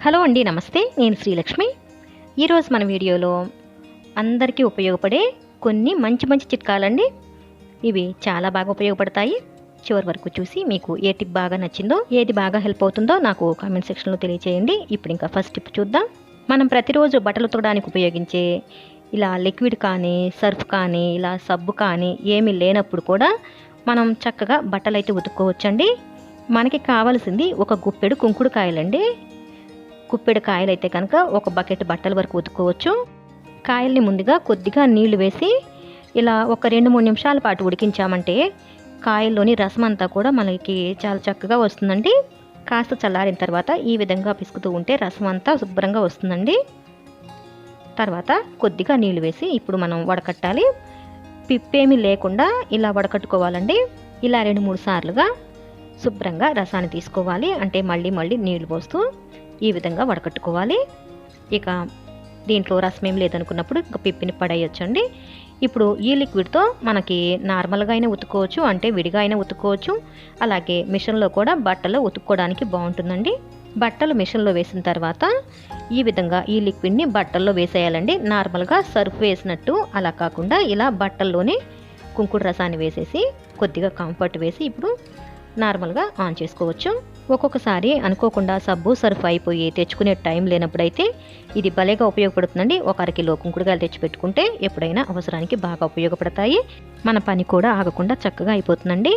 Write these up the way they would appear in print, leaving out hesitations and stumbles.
Hello అండి, నమస్తే. నేను శ్రీలక్ష్మి. ఈరోజు మన వీడియోలో అందరికీ ఉపయోగపడే కొన్ని మంచి చిట్కాలండి. ఇవి చాలా బాగా ఉపయోగపడతాయి. చివరి వరకు చూసి మీకు ఏ టిప్ బాగా నచ్చిందో, ఏది బాగా హెల్ప్ అవుతుందో నాకు కామెంట్ సెక్షన్లో తెలియచేయండి. ఇప్పుడు ఇంకా ఫస్ట్ టిప్ చూద్దాం. మనం ప్రతిరోజు బట్టలు ఉతకడానికి ఉపయోగించే ఇలా లిక్విడ్ కానీ, సర్ఫ్ కానీ, ఇలా సబ్బు కానీ ఏమీ లేనప్పుడు కూడా మనం చక్కగా బట్టలు అయితే ఉతుక్కోవచ్చండి. మనకి కావాల్సింది ఒక గుప్పెడు కుంకుడుకాయలండి. గుప్పెడు కాయలు అయితే కనుక ఒక బకెట్ బట్టల వరకు ఉతుక్కోవచ్చు. కాయల్ని ముందుగా కొద్దిగా నీళ్లు వేసి ఇలా ఒక 2-3 నిమిషాల పాటు ఉడికించామంటే కాయల్లోని రసం అంతా కూడా మనకి చాలా చక్కగా వస్తుందండి. కాస్త చల్లారిన తర్వాత ఈ విధంగా పిసుకుతూ ఉంటే రసం అంతా శుభ్రంగా వస్తుందండి. తర్వాత కొద్దిగా నీళ్లు వేసి ఇప్పుడు మనం వడకట్టాలి. పిప్పేమీ లేకుండా ఇలా వడకట్టుకోవాలండి. ఇలా 2-3 సార్లుగా శుభ్రంగా రసాన్ని తీసుకోవాలి. అంటే మళ్ళీ నీళ్లు పోస్తూ ఈ విధంగా వడకట్టుకోవాలి. ఇక దీంట్లో రసం ఏం లేదనుకున్నప్పుడు ఇంకా పిప్పిని పడేయొచ్చండి. ఇప్పుడు ఈ లిక్విడ్తో మనకి నార్మల్గా అయినా ఉతుక్కోవచ్చు, అంటే విడిగా అయినా ఉతుక్కోవచ్చు. అలాగే మిషన్లో కూడా బట్టలు ఉతుక్కోవడానికి బాగుంటుందండి. బట్టలు మిషన్లో వేసిన తర్వాత ఈ విధంగా ఈ లిక్విడ్ని బట్టల్లో వేసేయాలండి. నార్మల్గా సర్ఫ్ వేసినట్టు అలా కాకుండా ఇలా బట్టల్లోనే కుంకుడు రసాన్ని వేసేసి కొద్దిగా కంఫర్ట్ వేసి ఇప్పుడు నార్మల్గా ఆన్ చేసుకోవచ్చు. ఒక్కొక్కసారి అనుకోకుండా సబ్బు సర్ఫ్ అయిపోయి తెచ్చుకునే టైం లేనప్పుడైతే ఇది భలేగా ఉపయోగపడుతుందండి. ఒక 1 కిలో కుంకుడుకాయలు తెచ్చి పెట్టుకుంటే ఎప్పుడైనా అవసరానికి బాగా ఉపయోగపడతాయి. మన పని కూడా ఆగకుండా చక్కగా అయిపోతుందండి.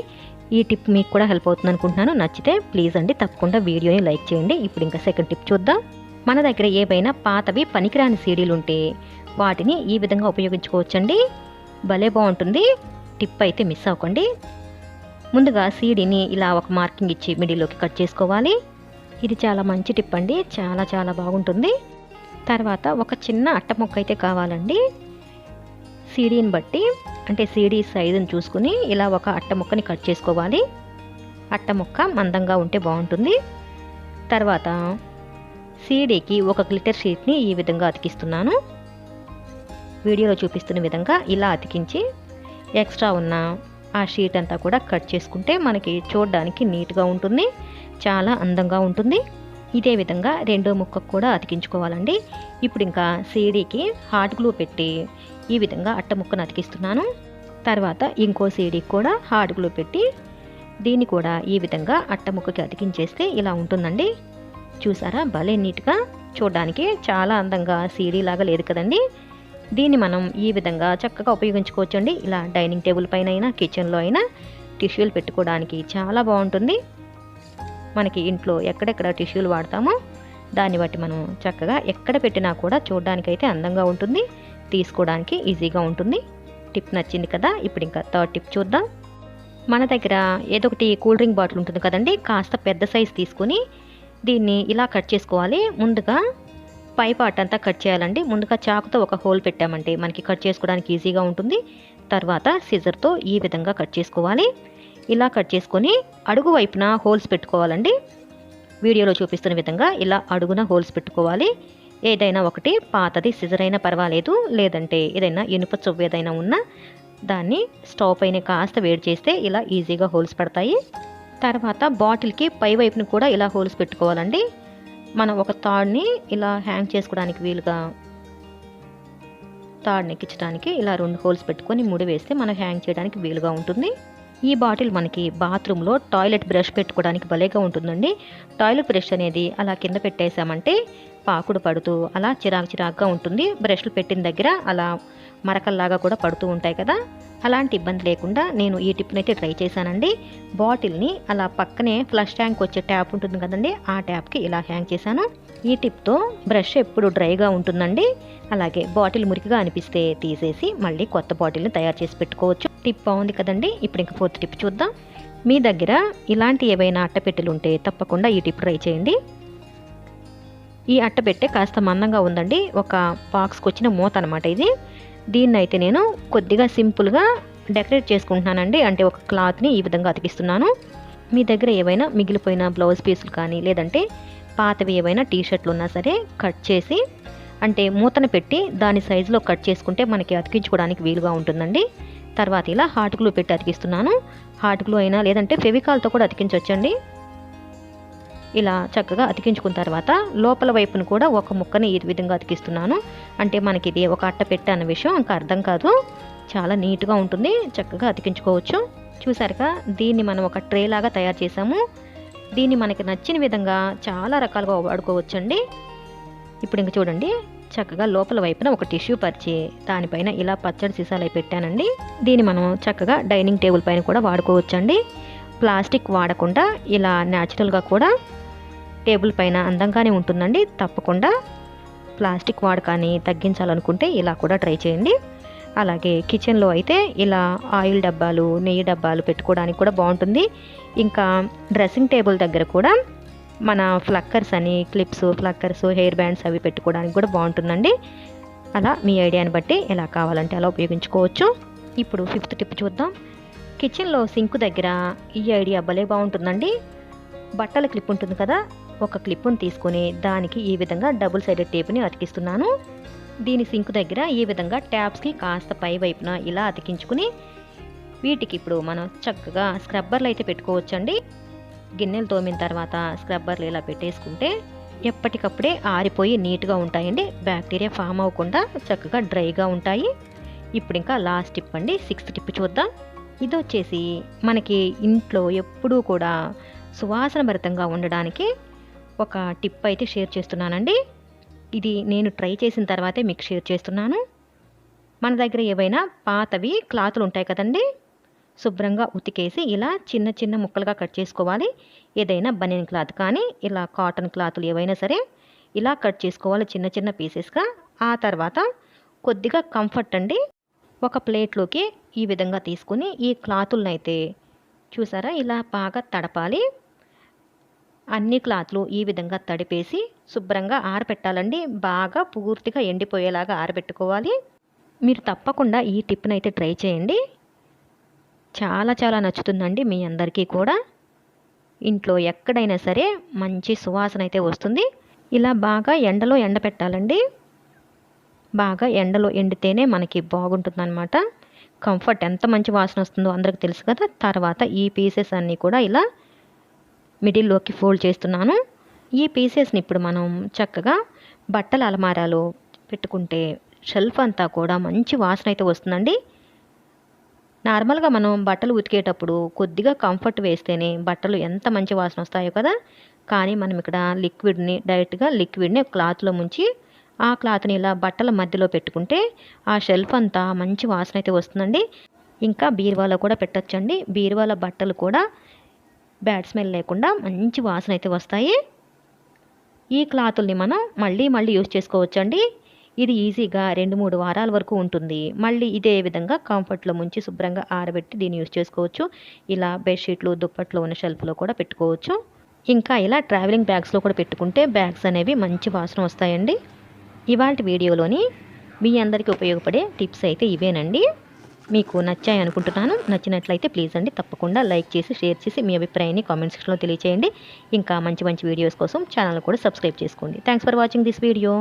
ఈ టిప్ మీకు కూడా హెల్ప్ అవుతుంది అనుకుంటున్నాను. నచ్చితే ప్లీజ్ అండి తప్పకుండా వీడియోని లైక్ చేయండి. ఇప్పుడు ఇంకా సెకండ్ టిప్ చూద్దాం. మన దగ్గర ఏవైనా పాతవి పనికిరాని సీడీలు ఉంటే వాటిని ఈ విధంగా ఉపయోగించుకోవచ్చండి. భలే బాగుంటుంది. టిప్ అయితే మిస్ అవ్వకండి. ముందుగా సీడీని ఇలా ఒక మార్కింగ్ ఇచ్చి మిడిల్లోకి కట్ చేసుకోవాలి. ఇది చాలా మంచి టిప్ అండి. చాలా బాగుంటుంది. తర్వాత ఒక చిన్న అట్ట ముక్క అయితే కావాలండి. సీడీని బట్టి అంటే సీడీ సైజుని చూసుకుని ఇలా ఒక అట్ట ముక్కని కట్ చేసుకోవాలి. అట్ట ముక్క మందంగా ఉంటే బాగుంటుంది. తర్వాత సీడీకి ఒక గ్లిటర్ షీట్ని ఈ విధంగా అతికిస్తున్నాను. వీడియోలో చూపిస్తున్న విధంగా ఇలా అతికించి ఎక్స్ట్రా ఉన్న ఆ షీట్ అంతా కూడా కట్ చేసుకుంటే మనకి చూడడానికి నీట్గా ఉంటుంది, చాలా అందంగా ఉంటుంది. ఇదే విధంగా రెండో ముక్కకు కూడా అతికించుకోవాలండి. ఇప్పుడు ఇంకా సీడీకి హాట్ గ్లూ పెట్టి ఈ విధంగా అట్ట ముక్కను అతికిస్తున్నాను. తర్వాత ఇంకో సీడీకి కూడా హాట్ గ్లూ పెట్టి దీన్ని కూడా ఈ విధంగా అట్ట ముక్కకి అతికించేస్తే ఇలా ఉంటుందండి. చూసారా, భలే నీట్గా చూడడానికి చాలా అందంగా సీడీ లాగా లేదు కదండి. దీన్ని మనం ఈ విధంగా చక్కగా ఉపయోగించుకోవచ్చండి. ఇలా డైనింగ్ టేబుల్ పైన అయినా కిచెన్లో అయినా టిష్యూలు పెట్టుకోవడానికి చాలా బాగుంటుంది. మనకి ఇంట్లో ఎక్కడెక్కడ టిష్యూలు వాడతామో దాన్ని బట్టి మనం చక్కగా ఎక్కడ పెట్టినా కూడా చూడడానికైతే అందంగా ఉంటుంది, తీసుకోవడానికి ఈజీగా ఉంటుంది. టిప్ నచ్చింది కదా. ఇప్పుడు ఇంకా థర్డ్ టిప్ చూద్దాం. మన దగ్గర ఏదో ఒకటి కూల్ డ్రింక్ బాటిల్ ఉంటుంది కదండి. కాస్త పెద్ద సైజు తీసుకుని దీన్ని ఇలా కట్ చేసుకోవాలి. ముందుగా పై పార్ట్ అంతా కట్ చేయాలండి. ముందుగా చాకుతో ఒక హోల్ పెట్టామంటే మనకి కట్ చేసుకోవడానికి ఈజీగా ఉంటుంది. తర్వాత సిజర్తో ఈ విధంగా కట్ చేసుకోవాలి. ఇలా కట్ చేసుకొని అడుగు వైపున హోల్స్ పెట్టుకోవాలండి. వీడియోలో చూపిస్తున్న విధంగా ఇలా అడుగున హోల్స్ పెట్టుకోవాలి. ఏదైనా ఒకటి పాతది సిజర్ అయినా పర్వాలేదు, లేదంటే ఏదైనా ఇనుప చొవ్వు ఏదైనా ఉన్నా దాన్ని స్టవ్ పైన కాస్త వేడి చేస్తే ఇలా ఈజీగా హోల్స్ పడతాయి. తర్వాత బాటిల్కి పై వైపున కూడా ఇలా హోల్స్ పెట్టుకోవాలండి. మనం ఒక తాడ్ని ఇలా హ్యాంగ్ చేసుకోవడానికి వీలుగా తాడ్ని ఎక్కించడానికి ఇలా 2 హోల్స్ పెట్టుకొని ముడి వేస్తే మనం హ్యాంగ్ చేయడానికి వీలుగా ఉంటుంది. ఈ బాటిల్ మనకి బాత్రూంలో టాయిలెట్ బ్రష్ పెట్టుకోవడానికి భలేగా ఉంటుందండి. టాయిలెట్ బ్రష్ అనేది అలా కింద పెట్టేసామంటే పాకుడు పడుతూ అలా చిరాకుగా ఉంటుంది. బ్రష్లు పెట్టిన దగ్గర అలా మరకల్లాగా కూడా పడుతూ ఉంటాయి కదా. అలాంటి ఇబ్బంది లేకుండా నేను ఈ టిప్ని అయితే ట్రై చేశానండి. బాటిల్ని అలా పక్కనే ఫ్లష్ ట్యాంక్ వచ్చే ట్యాప్ ఉంటుంది కదండి, ఆ ట్యాప్కి ఇలా హ్యాంగ్ చేశాను. ఈ టిప్తో బ్రష్ ఎప్పుడు డ్రైగా ఉంటుందండి. అలాగే బాటిల్ మురికిగా అనిపిస్తే తీసేసి మళ్ళీ కొత్త బాటిల్ని తయారు చేసి పెట్టుకోవచ్చు. టిప్ బాగుంది కదండి. ఇప్పుడు ఇంకా ఫోర్త్ టిప్ చూద్దాం. మీ దగ్గర ఇలాంటి ఏవైనా అట్టపెట్టెలు ఉంటే తప్పకుండా ఈ టిప్ ట్రై చేయండి. ఈ అట్టపెట్టె కాస్త మందంగా ఉందండి. ఒక బాక్స్కి వచ్చిన మూత అనమాట ఇది. దీన్ని అయితే నేను కొద్దిగా సింపుల్గా డెకరేట్ చేసుకుంటున్నానండి. అంటే ఒక క్లాత్ని ఈ విధంగా అతికిస్తున్నాను. మీ దగ్గర ఏవైనా మిగిలిపోయిన బ్లౌజ్ పీసులు కానీ లేదంటే పాతవి ఏవైనా టీషర్ట్లు ఉన్నా సరే కట్ చేసి అంటే మూతను పెట్టి దాని సైజులో కట్ చేసుకుంటే మనకి అతికించుకోవడానికి వీలుగా ఉంటుందండి. తర్వాత ఇలా హాట్ గ్లూ పెట్టి అతికిస్తున్నాను. హాట్ గ్లూ అయినా లేదంటే ఫెవికాల్తో కూడా అతికించవచ్చండి. ఇలా చక్కగా అతికించుకున్న తర్వాత లోపల వైపును కూడా ఒక ముక్కని ఈ విధంగా అతికిస్తున్నాను. అంటే మనకి ఇది ఒక అట్ట పెట్టే అన్న విషయం ఇంకా అర్థం కాదు. చాలా నీట్గా ఉంటుంది, చక్కగా అతికించుకోవచ్చు. చూసారుగా, దీన్ని మనం ఒక ట్రే లాగా తయారు చేసాము. దీన్ని మనకి నచ్చిన విధంగా చాలా రకాలుగా వాడుకోవచ్చండి. ఇప్పుడు ఇంక చూడండి, చక్కగా లోపల వైపున ఒక టిష్యూ పరిచి దానిపైన ఇలా పచ్చడి సీసాలు పెట్టానండి. దీన్ని మనం చక్కగా డైనింగ్ టేబుల్ పైన కూడా వాడుకోవచ్చండి. ప్లాస్టిక్ వాడకుండా ఇలా న్యాచురల్గా కూడా టేబుల్ పైన అందంగానే ఉంటుందండి. తప్పకుండా ప్లాస్టిక్ వాడకాన్ని తగ్గించాలనుకుంటే ఇలా కూడా ట్రై చేయండి. అలాగే కిచెన్లో అయితే ఇలా ఆయిల్ డబ్బాలు, నెయ్యి డబ్బాలు పెట్టుకోవడానికి కూడా బాగుంటుంది. ఇంకా డ్రెస్సింగ్ టేబుల్ దగ్గర కూడా మన ఫ్లక్కర్స్ అని క్లిప్స్, ఫ్లక్కర్స్, హెయిర్ బ్యాండ్స్ అవి పెట్టుకోవడానికి కూడా బాగుంటుందండి. అలా మీ ఐడియాని బట్టి ఎలా కావాలంటే అలా ఉపయోగించుకోవచ్చు. ఇప్పుడు 5th టిప్ చూద్దాం. కిచెన్లో సింక్ దగ్గర ఈ ఐడియా భలే బాగుంటుందండి. బట్టల క్లిప్ ఉంటుంది కదా, ఒక క్లిప్ను తీసుకొని దానికి ఈ విధంగా డబుల్ సైడెడ్ టేప్ని అతికిస్తున్నాను. దీని సింక్ దగ్గర ఈ విధంగా ట్యాప్స్కి కాస్త పై వైపున ఇలా అతికించుకుని వీటికి ఇప్పుడు మనం చక్కగా స్క్రబ్బర్లు అయితే పెట్టుకోవచ్చండి. గిన్నెలు తోమిన తర్వాత స్క్రబ్బర్లు ఇలా పెట్టేసుకుంటే ఎప్పటికప్పుడే ఆరిపోయి నీట్గా ఉంటాయండి. బ్యాక్టీరియా ఫామ్ అవ్వకుండా చక్కగా డ్రైగా ఉంటాయి. ఇప్పుడు ఇంకా లాస్ట్ టిప్ అండి, 6th టిప్ చూద్దాం. ఇది వచ్చేసి మనకి ఇంట్లో ఎప్పుడూ కూడా సువాసన భరితంగా ఉండడానికి ఒక టిప్ అయితే షేర్ చేస్తున్నానండి. ఇది నేను ట్రై చేసిన తర్వాతే మీకు షేర్ చేస్తున్నాను. మన దగ్గర ఏవైనా పాతవి క్లాతులు ఉంటాయి కదండి, శుభ్రంగా ఉతికేసి ఇలా చిన్న చిన్న ముక్కలుగా కట్ చేసుకోవాలి. ఏదైనా బనియన్ క్లాత్ కానీ ఇలా కాటన్ క్లాతులు ఏవైనా సరే ఇలా కట్ చేసుకోవాలి చిన్న చిన్న పీసెస్గా. ఆ తర్వాత కొద్దిగా కంఫర్ట్ అండి ఒక ప్లేట్లోకి ఈ విధంగా తీసుకుని ఈ క్లాతులను అయితే చూసారా ఇలా బాగా తడపాలి. అన్ని క్లాత్లు ఈ విధంగా తడిపేసి శుభ్రంగా ఆరబెట్టాలండి. బాగా పూర్తిగా ఎండిపోయేలాగా ఆరబెట్టుకోవాలి. మీరు తప్పకుండా ఈ టిప్ని అయితే ట్రై చేయండి. చాలా చాలా నచ్చుతుందండి మీ అందరికీ కూడా. ఇంట్లో ఎక్కడైనా సరే మంచి సువాసన అయితే వస్తుంది. ఇలా బాగా ఎండలో ఎండబెట్టాలండి. బాగా ఎండలో ఎండితేనే మనకి బాగుంటుందన్నమాట. కంఫర్ట్ ఎంత మంచి వాసన వస్తుందో అందరికి తెలుసు కదా. తర్వాత ఈ పీసెస్ అన్నీ కూడా ఇలా మిడిల్లోకి ఫోల్డ్ చేస్తున్నాను. ఈ పీసెస్ని ఇప్పుడు మనం చక్కగా బట్టల అలమారాలో పెట్టుకుంటే షెల్ఫ్ అంతా కూడా మంచి వాసన అయితే వస్తుందండి. నార్మల్గా మనం బట్టలు ఉతికేటప్పుడు కొద్దిగా కంఫర్ట్ వేస్తేనే బట్టలు ఎంత మంచి వాసన వస్తాయో కదా. కానీ మనం ఇక్కడ డైరెక్ట్గా లిక్విడ్ని క్లాత్లో ముంచి ఆ క్లాత్ని ఇలా బట్టల మధ్యలో పెట్టుకుంటే ఆ షెల్ఫ్ అంతా మంచి వాసన అయితే వస్తుందండి. ఇంకా బీరువాలో కూడా పెట్టచ్చండి. బీరువాల బట్టలు కూడా బ్యాడ్ స్మెల్ లేకుండా మంచి వాసన అయితే వస్తాయి. ఈ క్లాతుల్ని మనం మళ్ళీ యూజ్ చేసుకోవచ్చండి. ఇది ఈజీగా 2-3 వారాల వరకు ఉంటుంది. మళ్ళీ ఇదే విధంగా కంఫర్ట్లో ముంచి శుభ్రంగా ఆరబెట్టి దీన్ని యూజ్ చేసుకోవచ్చు. ఇలా బెడ్షీట్లు, దుప్పట్లు ఉన్న షెల్ఫ్లో కూడా పెట్టుకోవచ్చు. ఇంకా ఇలా ట్రావెలింగ్ బ్యాగ్స్లో కూడా పెట్టుకుంటే బ్యాగ్స్ అనేవి మంచి వాసన వస్తాయండి. ఇవాల్టి వీడియోలోని మీ అందరికీ ఉపయోగపడే టిప్స్ అయితే ఇవేనండి. మీకు నచ్చాయి అనుకుంటున్నాను. నచ్చినట్లయితే ప్లీజ్ అండి తప్పకుండా లైక్ చేసి, షేర్ చేసి మీ అభిప్రాయాన్ని కామెంట్ సెక్షన్లో తెలియచేయండి. ఇంకా మంచి వీడియోస్ కోసం ఛానల్ కూడా సబ్స్క్రైబ్ చేసుకోండి. Thanks for watching this video.